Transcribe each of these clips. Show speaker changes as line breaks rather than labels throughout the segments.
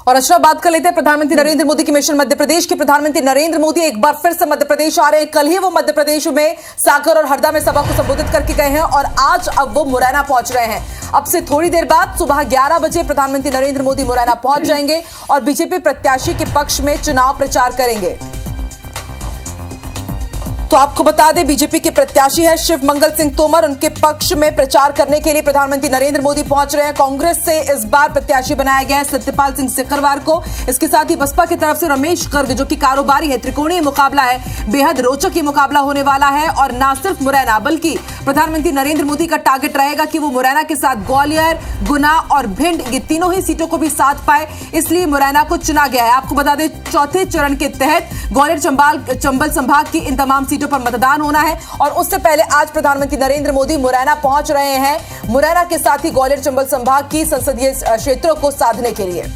और अच्छा बात कर लेते हैं प्रधानमंत्री नरेंद्र मोदी की मिशन मध्य प्रदेश के। प्रधानमंत्री नरेंद्र मोदी एक बार फिर से मध्य प्रदेश आ रहे हैं। कल ही वो मध्य प्रदेश में सागर और हरदा में सभा को संबोधित करके गए हैं और आज अब वो मुरैना पहुंच रहे हैं। अब से थोड़ी देर बाद सुबह 11 बजे प्रधानमंत्री नरेंद्र मोदी मुरैना पहुंच जाएंगे और बीजेपी प्रत्याशी के पक्ष में चुनाव प्रचार करेंगे। तो आपको बता दें, बीजेपी के प्रत्याशी है शिव मंगल सिंह तोमर। उनके पक्ष में प्रचार करने के लिए प्रधानमंत्री नरेंद्र मोदी पहुंच रहे हैं। कांग्रेस से इस बार प्रत्याशी बनाया गया है सत्यपाल सिंह सिकरवार को। इसके साथ ही बसपा की तरफ से रमेश गर्ग जो कि कारोबारी है। त्रिकोणीय मुकाबला है, बेहद रोचक ये मुकाबला होने वाला है। और ना सिर्फ मुरैना बल्कि प्रधानमंत्री नरेंद्र मोदी का टारगेट रहेगा कि वो मुरैना के साथ ग्वालियर, गुना और भिंड ये तीनों ही सीटों को भी साथ पाए, इसलिए मुरैना को चुना गया है। आपको बता दें, चौथे चरण के तहत ग्वालियर चंबल संभाग की इन तमाम सीटों पर मतदान होना है और उससे पहले आज प्रधानमंत्री नरेंद्र मोदी मुरैना पहुंच रहे हैं। मुरैना के साथ ही ग्वालियर चंबल संभाग की संसदीय क्षेत्रों को साधने के लिए।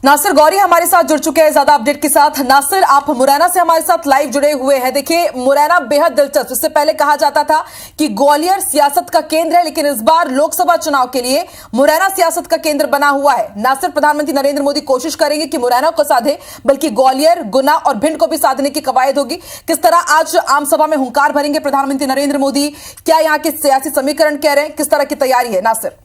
नासिर गौरी हमारे साथ जुड़ चुके हैं ज्यादा अपडेट के साथ। नासिर, आप मुरैना से हमारे साथ लाइव जुड़े हुए हैं। देखिए, मुरैना बेहद दिलचस्प। इससे पहले कहा जाता था कि ग्वालियर सियासत का केंद्र है, लेकिन इस बार लोकसभा चुनाव के लिए मुरैना सियासत का केंद्र बना हुआ है। ना सिर्फ प्रधानमंत्री नरेंद्र मोदी कोशिश करेंगे कि मुरैना को साधे, बल्कि ग्वालियर, गुना और भिंड को भी साधने की कवायद होगी। किस तरह आज आम सभा में हुंकार भरेंगे प्रधानमंत्री नरेंद्र मोदी? क्या यहाँ के सियासी समीकरण कह रहे हैं? किस तरह की तैयारी है नासिर?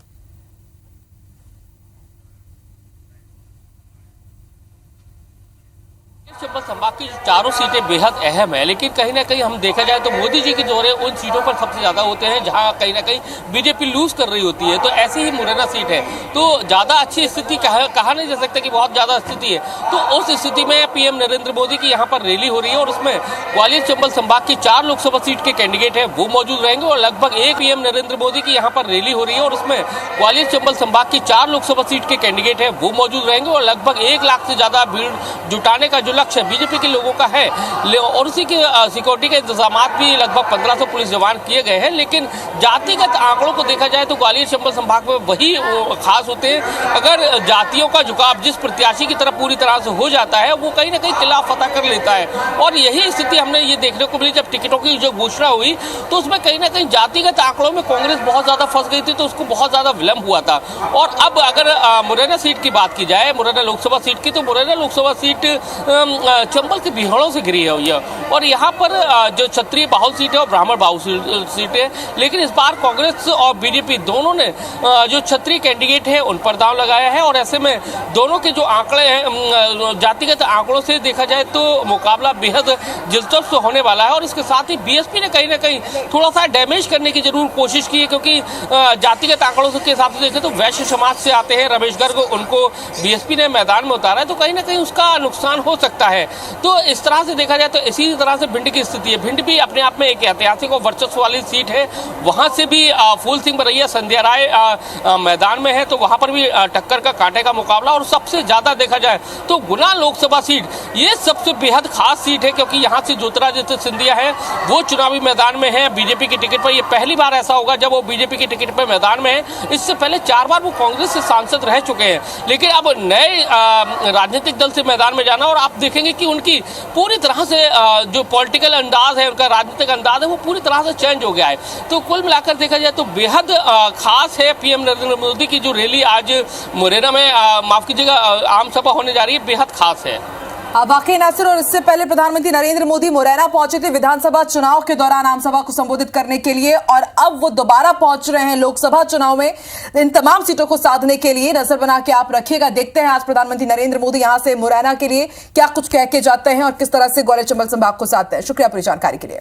चंबल संभाग की चारों सीटें बेहद अहम है, लेकिन कहीं ना कहीं हम देखा जाए तो मोदी जी के दौरे उन सीटों पर सबसे ज्यादा होते हैं जहां कहीं ना कहीं बीजेपी लूज कर रही होती है। तो ऐसी ही मुरैना सीट है, तो ज्यादा अच्छी स्थिति कहा नहीं जा सकता कि बहुत ज्यादा स्थिति है। तो उस स्थिति में पीएम नरेंद्र मोदी की यहाँ पर रैली हो रही है और उसमें ग्वालियर चंबल संभाग की 4 लोकसभा सीट के कैंडिडेट है वो मौजूद रहेंगे और लगभग एक पीएम नरेंद्र मोदी की यहाँ पर रैली हो रही है और उसमें ग्वालियर चंबल संभाग की 4 लोकसभा सीट के कैंडिडेट है वो मौजूद रहेंगे और लगभग 1 लाख से ज्यादा भीड़ जुटाने का जो लक्ष्य बीजेपी के लोगों का है और उसी के सिक्योरिटी के इंतजाम भी लगभग 1500 पुलिस जवान किए गए हैं। लेकिन जातिगत आंकड़ों को देखा जाए तो ग्वालियर चंबल संभाग में वही खास होते हैं। अगर जातियों का झुकाव जिस प्रत्याशी की तरफ पूरी तरह से हो जाता है वो कहीं ना कहीं किला फतह कर लेता है और यही स्थिति हमने ये देखने को मिली जब टिकटों की जो घोषणा हुई तो उसमें कहीं ना कहीं जातिगत आंकड़ों में कांग्रेस बहुत ज्यादा फंस गई थी, तो उसको बहुत ज्यादा विलंब हुआ था। और अब अगर मुरैना सीट की बात की जाए, मुरैना लोकसभा सीट की, तो मुरैना लोकसभा सीट चंबल के बिहाड़ों से घिरी है और यहाँ पर जो क्षत्रिय बाहुल सीट है और ब्राह्मण बाहुल सीट है। लेकिन इस बार कांग्रेस और बीजेपी दोनों ने जो क्षत्रिय कैंडिडेट है उन पर दांव लगाया है और ऐसे में दोनों के जो आंकड़े हैं जातिगत आंकड़ों से देखा जाए तो मुकाबला बेहद दिलचस्प होने वाला है। और इसके साथ ही बीएसपी ने कहीं ना कहीं थोड़ा सा डैमेज करने की जरूर कोशिश की है, क्योंकि जातिगत आंकड़ों के हिसाब से देखें तो वैश्य समाज से आते हैं रमेश गर्ग, उनको बीएसपी ने मैदान में उतारा है, तो कहीं ना कहीं उसका नुकसान हो सकता है। तो इस तरह से देखा जाए तो इसी तरह से भिंड की स्थिति है। भिंड भी अपने आप में एक ऐतिहासिक और वर्चस्व वाली सीट है। वहां से भी फूल सिंह बरैया, संध्या राय मैदान में है, तो वहां पर भी टक्कर का कांटे का मुकाबला। और सबसे ज्यादा देखा जाए तो गुना लोकसभा सीट ये सबसे बेहद खास सीट है, क्योंकि यहाँ से ज्योतिरादित्य सिंधिया है वो चुनावी मैदान में है बीजेपी की टिकट पर। यह पहली बार ऐसा होगा जब वो बीजेपी की टिकट पर मैदान में है। इससे पहले 4 बार वो कांग्रेस से सांसद रह चुके हैं, लेकिन अब नए राजनीतिक दल से मैदान में जाना और आप देखेंगे कि उनकी पूरी तरह से जो पॉलिटिकल अंदाज है, उनका राजनीतिक अंदाज है वो पूरी तरह से चेंज हो गया है। तो कुल मिलाकर देखा जाए तो बेहद खास है पीएम नरेंद्र मोदी की जो रैली आज मुरैना में माफ कीजिएगा आम सभा होने जा रही है, बेहद खास है।
वाकई नासिर, और इससे पहले प्रधानमंत्री नरेंद्र मोदी मुरैना पहुंचे थे विधानसभा चुनाव के दौरान आम सभा को संबोधित करने के लिए और अब वो दोबारा पहुंच रहे हैं लोकसभा चुनाव में इन तमाम सीटों को साधने के लिए। नजर बना के आप रखिएगा, देखते हैं आज प्रधानमंत्री नरेंद्र मोदी यहां से मुरैना के लिए क्या कुछ कह के जाते हैं और किस तरह से ग्वालियर चंबल संभाग को साधते हैं। शुक्रिया पूरी जानकारी के लिए।